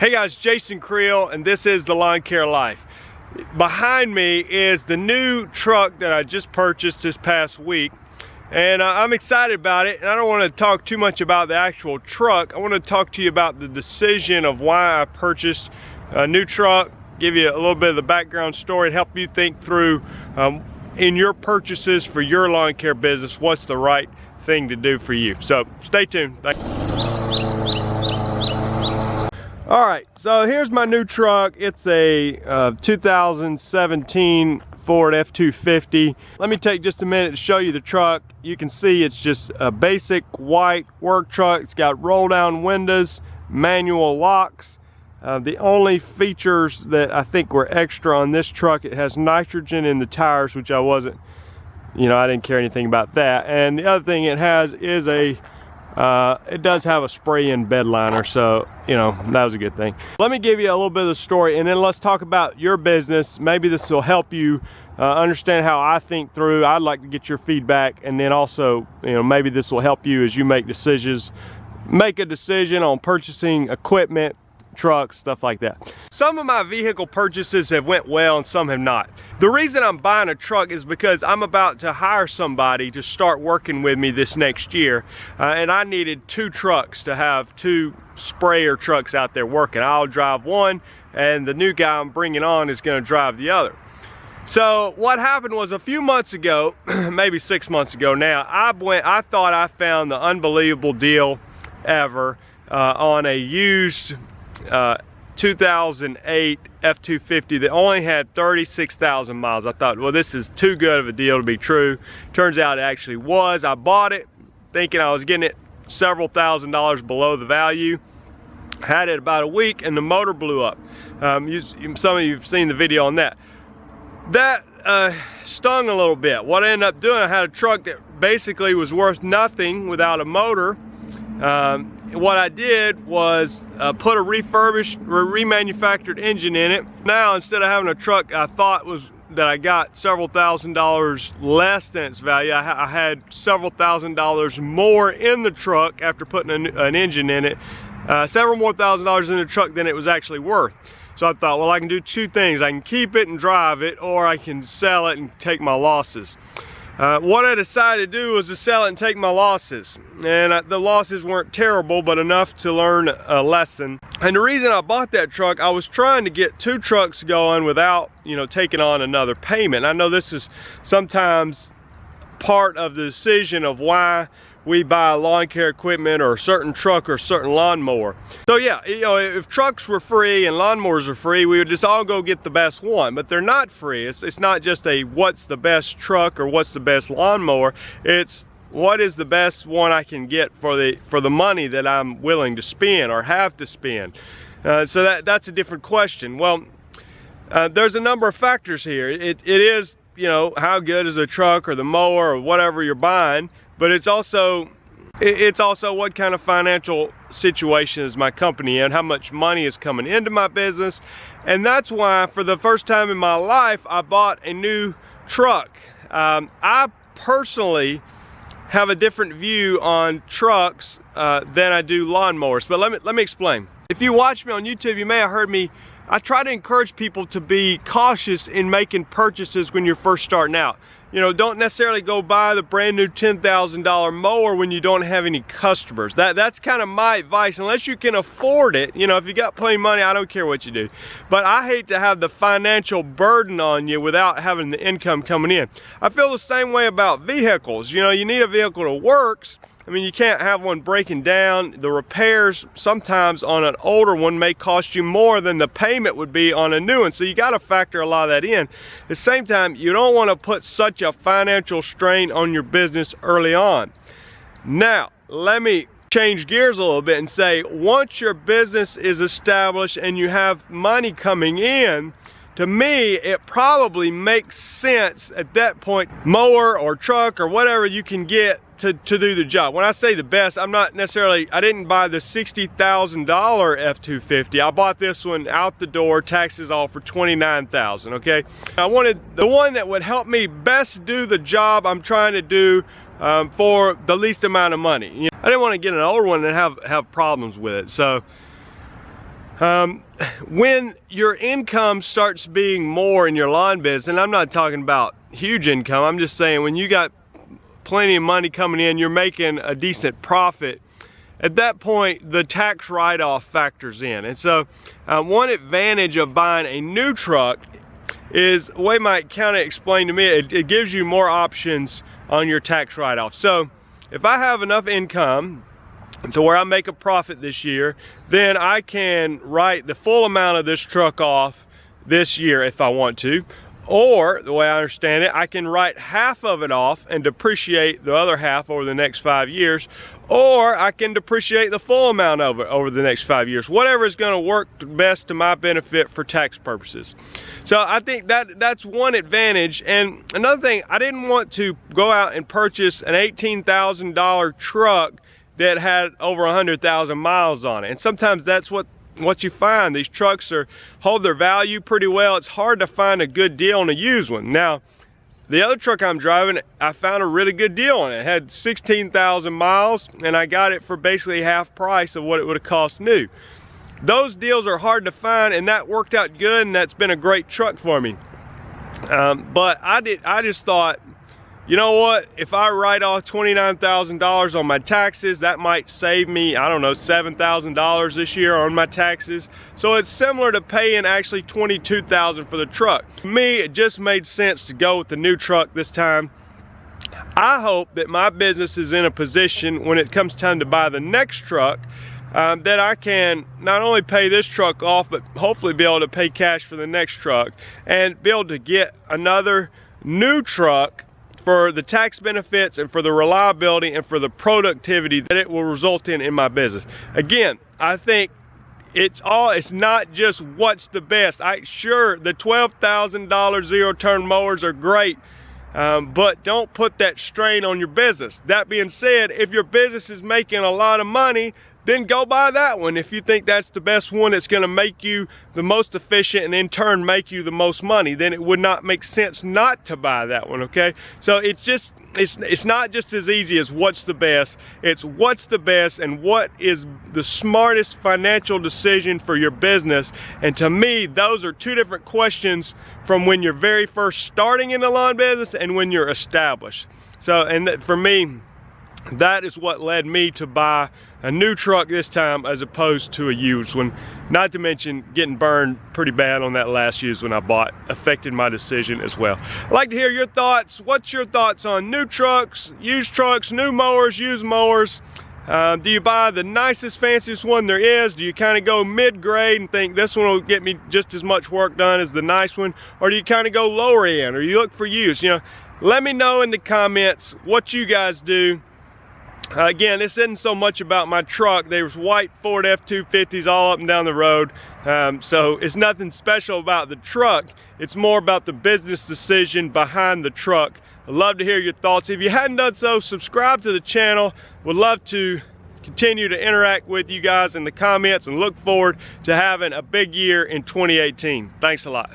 Hey guys, Jason Creel, and this is The Lawn Care Life. Behind me is the new truck that I just purchased this past week, and I'm excited about it. And I don't want to talk too much about the actual truck. I want to talk to you about the decision of why I purchased a new truck, give you a little bit of the background story, and help you think through in your purchases for your lawn care business, what's the right thing to do for you. So stay tuned. Thank you. All right, so here's my new truck. It's a 2017 Ford F250. Let me take just a minute to show you the truck. You can see it's just a basic white work truck. It's got roll down windows, manual locks. The only features that I think were extra on this truck, it has nitrogen in the tires, which I wasn't, I didn't care anything about that. And the other thing it has is it does have a spray-in bed liner, so that was a good thing. Let me give you a little bit of the story, and then let's talk about your business. Maybe this will help you understand how I think through. I'd like to get your feedback, and then also maybe this will help you as you make decisions. Make a decision on purchasing equipment, trucks, stuff like that. Some of my vehicle purchases have went well and some have not. The reason I'm buying a truck is because I'm about to hire somebody to start working with me this next year, and I needed two trucks to have two sprayer trucks out there working. I'll drive one, and the new guy I'm bringing on is going to drive the other. So what happened was, a few months ago, maybe 6 months ago now, I thought I found the unbelievable deal ever on a used 2008 F250 that only had 36,000 miles. I thought, well, this is too good of a deal to be true. Turns out it actually was. I bought it thinking I was getting it several $1,000s below the value. Had it about a week and the motor blew up. Some of you have seen the video on that. That stung a little bit. What I ended up doing, I had a truck that basically was worth nothing without a motor. What I did was put a remanufactured engine in it. Now, instead of having a truck I thought that I got several $1,000s less than its value, I had several $1,000s more in the truck after putting an engine in it. Several more $1,000s in the truck than it was actually worth. So I thought, well, I can do two things. I can keep it and drive it, or I can sell it and take my losses. What I decided to do was to sell it and take my losses, and the losses weren't terrible, but enough to learn a lesson. And the reason I bought that truck, I was trying to get two trucks going without taking on another payment. I know this is sometimes part of the decision of why we buy lawn care equipment or a certain truck or a certain lawnmower. So yeah, if trucks were free and lawnmowers are free, we would just all go get the best one. But they're not free. It's not just a what's the best truck or what's the best lawnmower. It's what is the best one I can get for the money that I'm willing to spend or have to spend. So that's a different question. Well, there's a number of factors here. It is how good is the truck or the mower or whatever you're buying. But it's also what kind of financial situation is my company in, how much money is coming into my business. And that's why, for the first time in my life, I bought a new truck. I personally have a different view on trucks than I do lawnmowers. But let me explain. If you watch me on YouTube, you may have heard me. I try to encourage people to be cautious in making purchases when you're first starting out. Don't necessarily go buy the brand new $10,000 mower when you don't have any customers. That's kind of my advice, unless you can afford it. If you got plenty of money, I don't care what you do. But I hate to have the financial burden on you without having the income coming in. I feel the same way about vehicles. You need a vehicle that works. I mean, you can't have one breaking down. The repairs sometimes on an older one may cost you more than the payment would be on a new one. So you got to factor a lot of that in. At the same time, you don't want to put such a financial strain on your business early on. Now, let me change gears a little bit and say, once your business is established and you have money coming in, to me, it probably makes sense at that point, mower or truck or whatever you can get to do the job. When I say the best, I'm not necessarily, I didn't buy the $60,000 F250. I bought this one out the door, taxes all, for $29,000, okay? I wanted the one that would help me best do the job I'm trying to do for the least amount of money. I didn't want to get an older one and have problems with it. So When your income starts being more in your lawn business, and I'm not talking about huge income, I'm just saying when you got plenty of money coming in, you're making a decent profit, at that point the tax write-off factors in. And so one advantage of buying a new truck is, the way my accountant explained to me, it gives you more options on your tax write-off. So if I have enough income to where I make a profit this year, then I can write the full amount of this truck off this year if I want to. Or, the way I understand it, I can write half of it off and depreciate the other half over the next 5 years. Or I can depreciate the full amount of it over the next 5 years. Whatever is going to work best to my benefit for tax purposes. So I think that's one advantage. And another thing, I didn't want to go out and purchase an $18,000 truck that had over 100,000 miles on it. And sometimes that's what you find. These trucks hold their value pretty well. It's hard to find a good deal on a used one. Now, the other truck I'm driving, I found a really good deal on it. It had 16,000 miles, and I got it for basically half price of what it would have cost new. Those deals are hard to find, and that worked out good, and that's been a great truck for me. But I just thought, you know what, if I write off $29,000 on my taxes, that might save me, I don't know, $7,000 this year on my taxes. So it's similar to paying actually $22,000 for the truck. To me, it just made sense to go with the new truck this time. I hope that my business is in a position when it comes time to buy the next truck, that I can not only pay this truck off, but hopefully be able to pay cash for the next truck and be able to get another new truck for the tax benefits and for the reliability and for the productivity that it will result in my business. Again, I think it's not just what's the best. Sure, the $12,000 zero-turn mowers are great, but don't put that strain on your business. That being said, if your business is making a lot of money, then go buy that one. If you think that's the best one, it's gonna make you the most efficient and in turn make you the most money, then it would not make sense not to buy that one, okay? So it's not just as easy as what's the best, it's what's the best and what is the smartest financial decision for your business. And to me, those are two different questions from when you're very first starting in the lawn business and when you're established. So, and for me, that is what led me to buy a new truck this time as opposed to a used one. Not to mention getting burned pretty bad on that last used one I bought affected my decision as well. I'd like to hear your thoughts. What's your thoughts on new trucks, new mowers, used mowers? Do you buy the nicest, fanciest one there is? Do you kind of go mid-grade and think this one will get me just as much work done as the nice one? Or do you kind of go lower end, or you look for used? You know, let me know in the comments what you guys do. Again, this isn't so much about my truck. There's white Ford F250s all up and down the road. So it's nothing special about the truck. It's more about the business decision behind the truck. I'd love to hear your thoughts. If you hadn't done so, subscribe to the channel. Would love to continue to interact with you guys in the comments and look forward to having a big year in 2018. Thanks a lot.